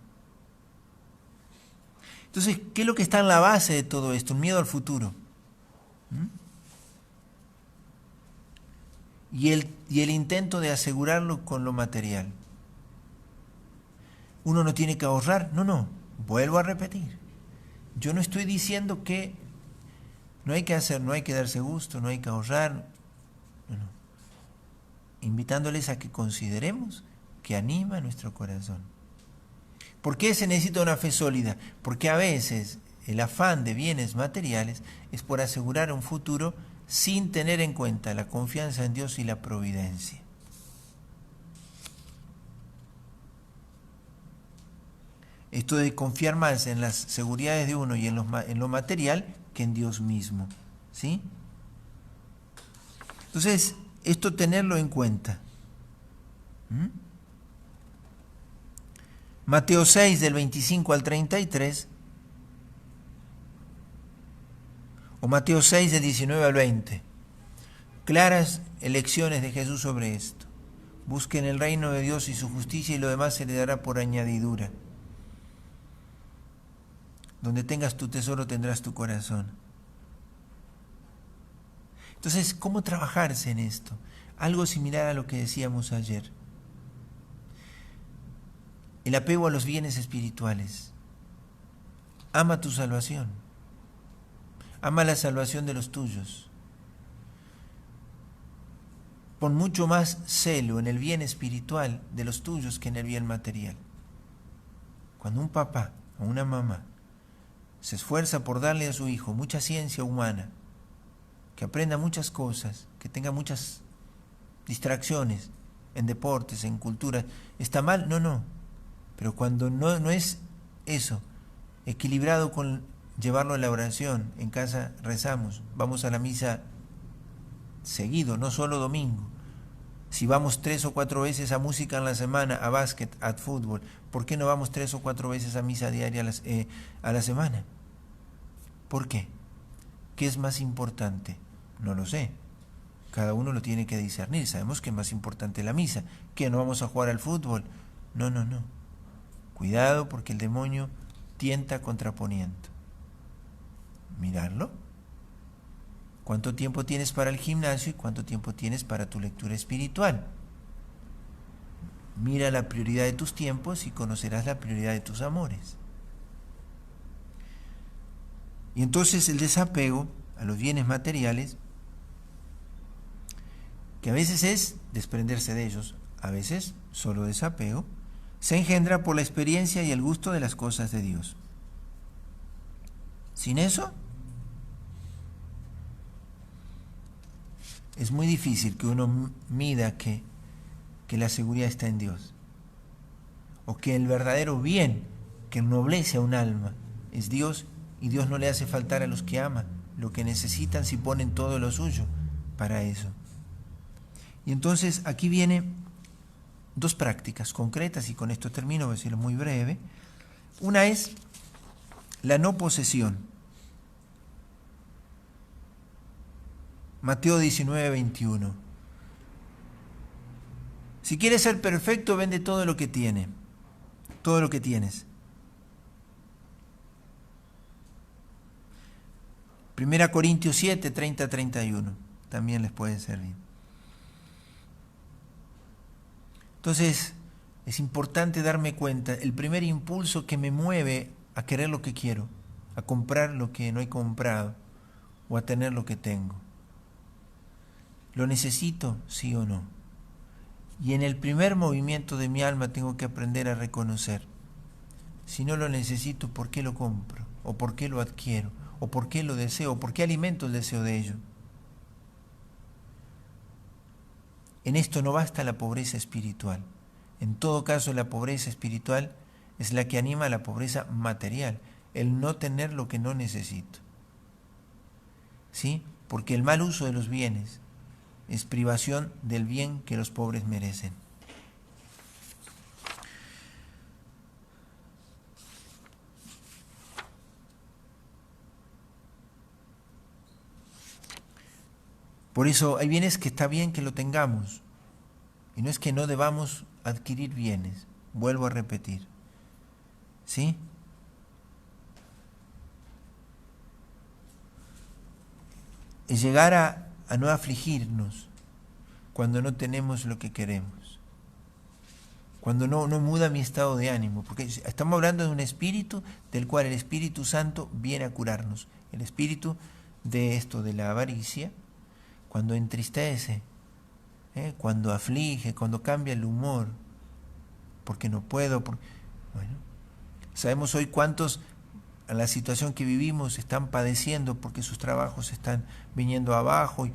Entonces, ¿qué es lo que está en la base de todo esto? Un miedo al futuro. Y el intento de asegurarlo con lo material. Uno no tiene que ahorrar. No, vuelvo a repetir. Yo no estoy diciendo que no hay que hacer, no hay que darse gusto, no hay que ahorrar. No. Invitándoles a que consideremos que anima nuestro corazón. ¿Por qué se necesita una fe sólida? Porque a veces el afán de bienes materiales es por asegurar un futuro sin tener en cuenta la confianza en Dios y la providencia. Esto de confiar más en las seguridades de uno y en lo material que en Dios mismo, ¿sí? Entonces, esto tenerlo en cuenta. Mateo 6, del 25 al 33, o Mateo 6, del 19 al 20. Claras elecciones de Jesús sobre esto. Busquen el reino de Dios y su justicia y lo demás se le dará por añadidura. Donde tengas tu tesoro tendrás tu corazón. Entonces, ¿cómo trabajarse en esto? Algo similar a lo que decíamos ayer. El apego a los bienes espirituales. Ama tu salvación. Ama la salvación de los tuyos. Pon mucho más celo en el bien espiritual de los tuyos que en el bien material. Cuando un papá o una mamá se esfuerza por darle a su hijo mucha ciencia humana, que aprenda muchas cosas, que tenga muchas distracciones en deportes, en cultura, ¿está mal? No. Pero cuando no es eso, equilibrado con llevarlo a la oración, en casa rezamos, vamos a la misa seguido, no solo domingo. Si vamos 3 o 4 veces a música en la semana, a básquet, a fútbol, ¿por qué no vamos 3 o 4 veces a misa diaria a la semana? ¿Por qué? ¿Qué es más importante? No lo sé. Cada uno lo tiene que discernir. Sabemos que es más importante la misa. ¿Qué? ¿No vamos a jugar al fútbol? No. Cuidado porque el demonio tienta contraponiendo. Mirarlo. ¿Cuánto tiempo tienes para el gimnasio y cuánto tiempo tienes para tu lectura espiritual? Mira la prioridad de tus tiempos y conocerás la prioridad de tus amores. Y entonces el desapego a los bienes materiales, que a veces es desprenderse de ellos, a veces solo desapego, se engendra por la experiencia y el gusto de las cosas de Dios. Sin eso, es muy difícil que uno mida que la seguridad está en Dios, o que el verdadero bien que ennoblece a un alma es Dios, y Dios no le hace faltar a los que aman lo que necesitan si ponen todo lo suyo para eso. Y entonces aquí vienen 2 prácticas concretas, y con esto termino, voy a decirlo muy breve. Una es la no posesión. Mateo 19:21. Si quieres ser perfecto, vende todo lo que tienes. Primera Corintios 7, 30-31. También les puede servir. Entonces, es importante darme cuenta, el primer impulso que me mueve a querer lo que quiero, a comprar lo que no he comprado, o a tener lo que tengo. ¿Lo necesito? Sí o no. Y en el primer movimiento de mi alma tengo que aprender a reconocer. Si no lo necesito, ¿por qué lo compro? ¿O por qué lo adquiero? ¿O por qué lo deseo? ¿O por qué alimento el deseo de ello? En esto no basta la pobreza espiritual. En todo caso, la pobreza espiritual es la que anima a la pobreza material, el no tener lo que no necesito. ¿Sí? Porque el mal uso de los bienes es privación del bien que los pobres merecen. Por eso hay bienes que está bien que lo tengamos, y no es que no debamos adquirir bienes, vuelvo a repetir, ¿sí? Es llegar a no afligirnos cuando no tenemos lo que queremos, cuando no muda mi estado de ánimo, porque estamos hablando de un espíritu del cual el Espíritu Santo viene a curarnos, el espíritu de esto, de la avaricia, cuando entristece, cuando aflige, cuando cambia el humor, porque no puedo. Bueno, sabemos hoy cuántos a la situación que vivimos están padeciendo porque sus trabajos están viniendo abajo, y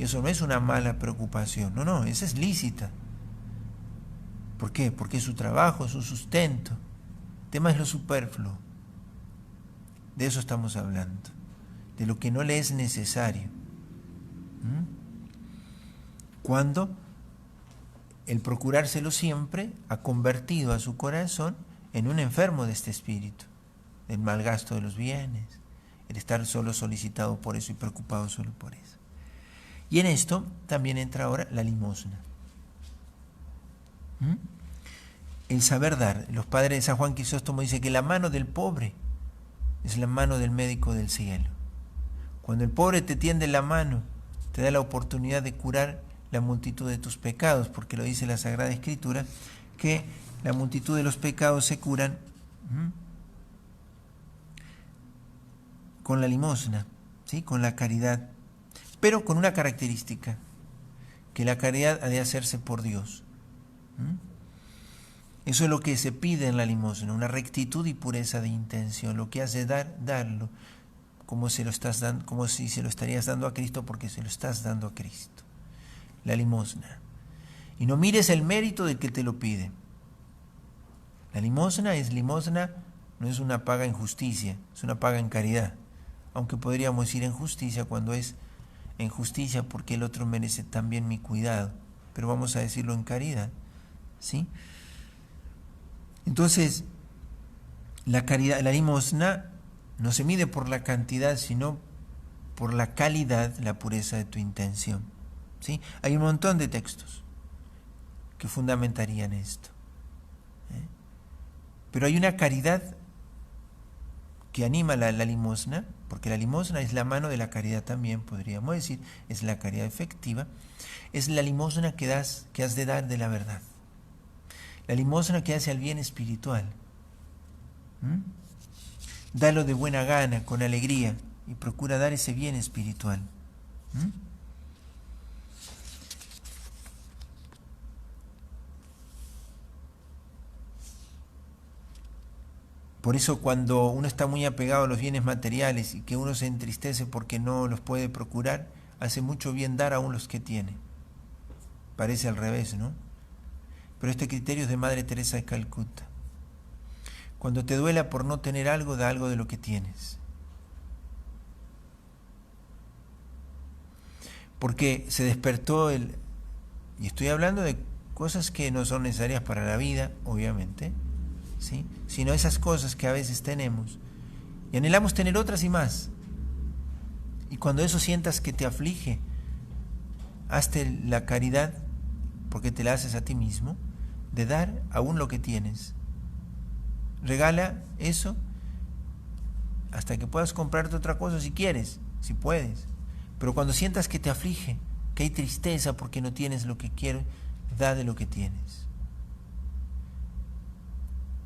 eso no es una mala preocupación, no, esa es lícita. ¿Por qué? Porque es su trabajo, es su sustento. El tema es lo superfluo. De eso estamos hablando, de lo que no le es necesario. Cuando el procurárselo siempre ha convertido a su corazón en un enfermo de este espíritu, el mal gasto de los bienes, el estar solo solicitado por eso y preocupado solo por eso. Y en esto también entra ahora la limosna. ¿Mm? El saber dar. Los padres de San Juan Crisóstomo dicen que la mano del pobre es la mano del médico del cielo. Cuando el pobre te tiende la mano, te da la oportunidad de curar la multitud de tus pecados, porque lo dice la Sagrada Escritura, que la multitud de los pecados se curan con la limosna, ¿sí? Con la caridad, pero con una característica, que la caridad ha de hacerse por Dios. Eso es lo que se pide en la limosna, una rectitud y pureza de intención. Lo que has de dar, darlo, como se lo estás dando, como si se lo estarías dando a Cristo, porque se lo estás dando a Cristo. La limosna. Y no mires el mérito del que te lo pide. La limosna, no es una paga en justicia, es una paga en caridad. Aunque podríamos decir en justicia cuando es en justicia porque el otro merece también mi cuidado. Pero vamos a decirlo en caridad, ¿sí? Entonces, la caridad, la limosna no se mide por la cantidad, sino por la calidad, la pureza de tu intención, ¿sí? Hay un montón de textos que fundamentarían esto, ¿eh? Pero hay una caridad que anima la limosna, porque la limosna es la mano de la caridad también, podríamos decir, es la caridad efectiva, es la limosna que has de dar de la verdad, la limosna que hace al bien espiritual. Dalo de buena gana, con alegría, y procura dar ese bien espiritual. Por eso cuando uno está muy apegado a los bienes materiales y que uno se entristece porque no los puede procurar, hace mucho bien dar aún los que tiene. Parece al revés, ¿no? Pero este criterio es de Madre Teresa de Calcuta. Cuando te duela por no tener algo, da algo de lo que tienes. Porque se despertó y estoy hablando de cosas que no son necesarias para la vida, obviamente, ¿sí? Sino esas cosas que a veces tenemos y anhelamos tener otras y más. Y cuando eso sientas que te aflige, hazte la caridad, porque te la haces a ti mismo, de dar aún lo que tienes. Regala eso hasta que puedas comprarte otra cosa si quieres, si puedes. Pero cuando sientas que te aflige, que hay tristeza porque no tienes lo que quieres, da de lo que tienes.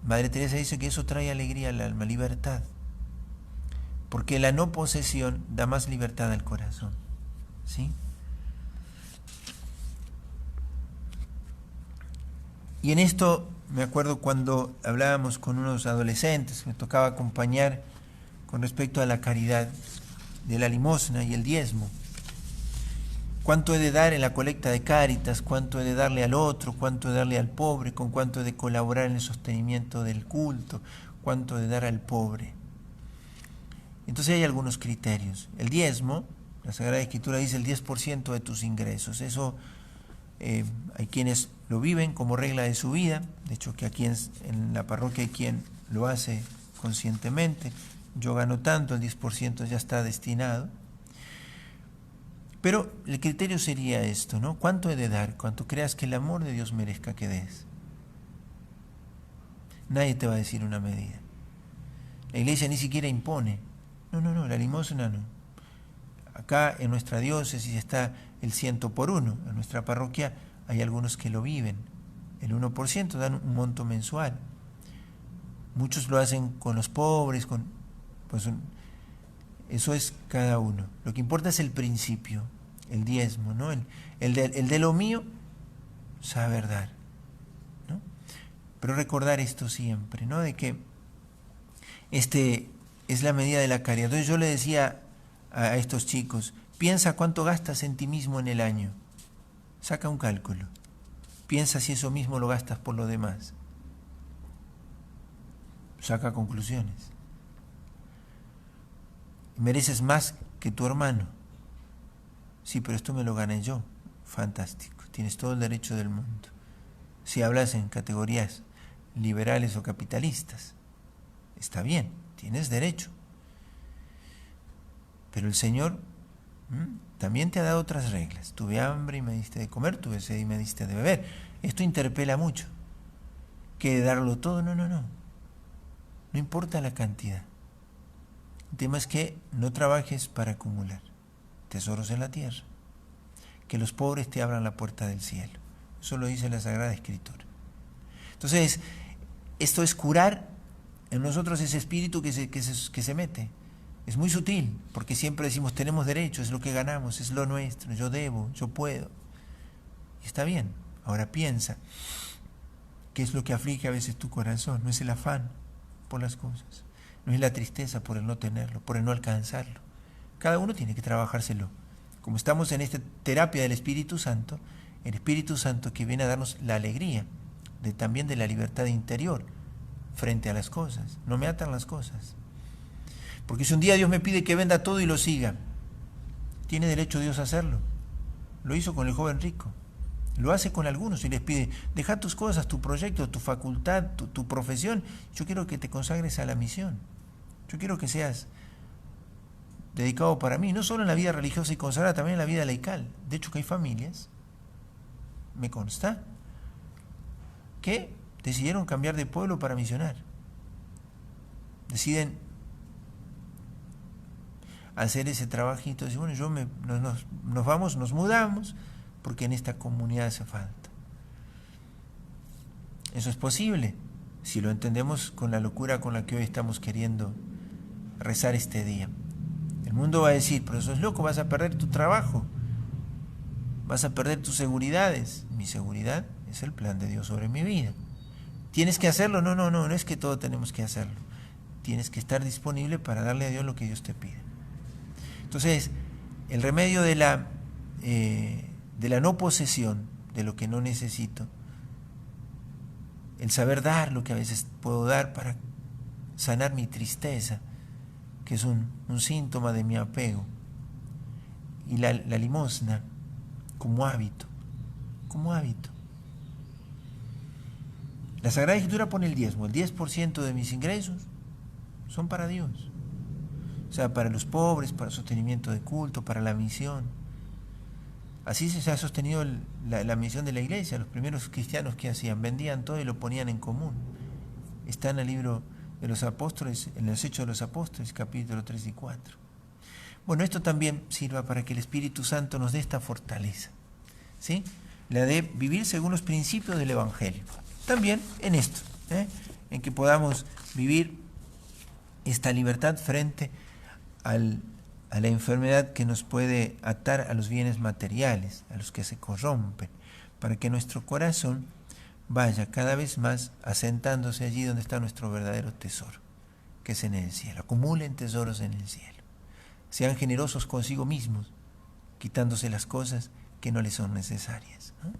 Madre Teresa dice que eso trae alegría al alma, libertad. Porque la no posesión da más libertad al corazón, ¿sí? Y en esto me acuerdo cuando hablábamos con unos adolescentes, me tocaba acompañar con respecto a la caridad de la limosna y el diezmo. ¿Cuánto he de dar en la colecta de Cáritas? ¿Cuánto he de darle al otro? ¿Cuánto he de darle al pobre? ¿Con cuánto he de colaborar en el sostenimiento del culto? ¿Cuánto he de dar al pobre? Entonces hay algunos criterios. El diezmo, la Sagrada Escritura dice el 10% de tus ingresos. Eso hay quienes lo viven como regla de su vida. De hecho, que aquí en la parroquia hay quien lo hace conscientemente. Yo gano tanto, el 10% ya está destinado. Pero el criterio sería esto, ¿no? ¿Cuánto he de dar? Cuanto creas que el amor de Dios merezca que des. Nadie te va a decir una medida. La iglesia ni siquiera impone. No, la limosna no. Acá en nuestra diócesis está el 100 por 1. En nuestra parroquia hay algunos que lo viven. El 1% dan un monto mensual. Muchos lo hacen con los pobres, eso es cada uno. Lo que importa es el principio, el diezmo, ¿no? El de lo mío, saber dar, ¿no? Pero recordar esto siempre, ¿no? De que es la medida de la caridad. Entonces yo le decía a estos chicos, piensa cuánto gastas en ti mismo en el año. Saca un cálculo. Piensa si eso mismo lo gastas por lo demás. Saca conclusiones. ¿Mereces más que tu hermano? Sí, pero esto me lo gané yo. Fantástico. Tienes todo el derecho del mundo. Si hablas en categorías liberales o capitalistas, está bien, tienes derecho. Pero el Señor también te ha dado otras reglas. Tuve hambre y me diste de comer, tuve sed y me diste de beber. Esto interpela mucho. ¿Que darlo todo? No. No importa la cantidad. El tema es que no trabajes para acumular tesoros en la tierra. Que los pobres te abran la puerta del cielo. Eso lo dice la Sagrada Escritura. Entonces, esto es curar en nosotros ese espíritu que se mete. Es muy sutil, porque siempre decimos tenemos derecho, es lo que ganamos, es lo nuestro, yo debo, yo puedo. Y está bien. Ahora piensa, ¿qué es lo que aflige a veces tu corazón? No es el afán por las cosas, no es la tristeza por el no tenerlo, por el no alcanzarlo. Cada uno tiene que trabajárselo. Como estamos en esta terapia del Espíritu Santo, el Espíritu Santo que viene a darnos la alegría, también de la libertad interior frente a las cosas. No me atan las cosas. Porque si un día Dios me pide que venda todo y lo siga, ¿tiene derecho Dios a hacerlo? Lo hizo con el joven rico. Lo hace con algunos y les pide, deja tus cosas, tu proyecto, tu facultad, tu profesión. Yo quiero que te consagres a la misión. Yo quiero que seas dedicado para mí, no solo en la vida religiosa y consagrada, también en la vida laical. De hecho, que hay familias, me consta, que decidieron cambiar de pueblo para misionar. Deciden hacer ese trabajito. Dicen, bueno, nos mudamos, porque en esta comunidad hace falta. Eso es posible, si lo entendemos con la locura con la que hoy estamos queriendo rezar este día. El mundo va a decir, pero eso es loco, vas a perder tu trabajo, vas a perder tus seguridades. Mi seguridad es el plan de Dios sobre mi vida. ¿Tienes que hacerlo? No es que todo tenemos que hacerlo. Tienes que estar disponible para darle a Dios lo que Dios te pide. Entonces, el remedio de la no posesión de lo que no necesito, el saber dar lo que a veces puedo dar para sanar mi tristeza, que es un síntoma de mi apego, y la limosna como hábito. La Sagrada Escritura pone el diezmo, el 10% de mis ingresos son para Dios, o sea, para los pobres, para el sostenimiento de culto, para la misión. Así se ha sostenido la misión de la iglesia. Los primeros cristianos que hacían, vendían todo y lo ponían en común. Está en el libro de los apóstoles, en los Hechos de los Apóstoles, capítulo 3 y 4. Bueno, esto también sirva para que el Espíritu Santo nos dé esta fortaleza, ¿sí? La de vivir según los principios del Evangelio. También en esto, en que podamos vivir esta libertad frente a la enfermedad que nos puede atar a los bienes materiales, a los que se corrompen, para que nuestro corazón vaya cada vez más asentándose allí donde está nuestro verdadero tesoro, que es en el cielo. Acumulen tesoros en el cielo. Sean generosos consigo mismos, quitándose las cosas que no les son necesarias, ¿no?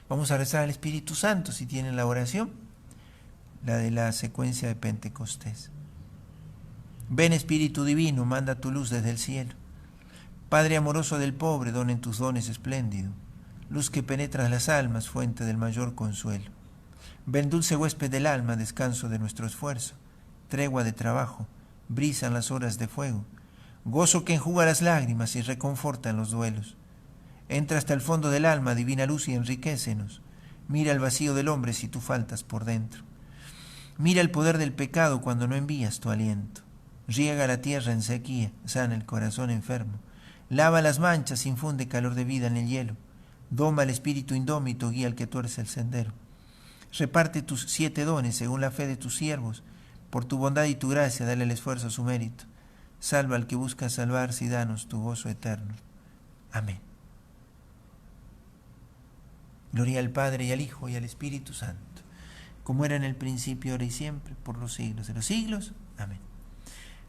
Vamos a rezar al Espíritu Santo, si tienen la oración, la de la secuencia de Pentecostés. Ven Espíritu Divino, manda tu luz desde el cielo. Padre amoroso del pobre, don en tus dones espléndido. Luz que penetras las almas, fuente del mayor consuelo. Ven dulce huésped del alma, descanso de nuestro esfuerzo. Tregua de trabajo, brisa en las horas de fuego. Gozo que enjuga las lágrimas y reconforta en los duelos. Entra hasta el fondo del alma, divina luz, y enriquécenos. Mira el vacío del hombre si tú faltas por dentro. Mira el poder del pecado cuando no envías tu aliento. Riega la tierra en sequía, sana el corazón enfermo. Lava las manchas, infunde calor de vida en el hielo. Doma el espíritu indómito, guía al que tuerce el sendero. Reparte tus 7 dones según la fe de tus siervos. Por tu bondad y tu gracia, dale el esfuerzo a su mérito. Salva al que busca salvarse y danos tu gozo eterno. Amén. Gloria al Padre y al Hijo y al Espíritu Santo, como era en el principio, ahora y siempre, por los siglos de los siglos. Amén.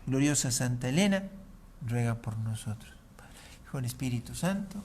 Gloriosa Santa Elena, ruega por nosotros. Padre, Hijo, el Espíritu Santo.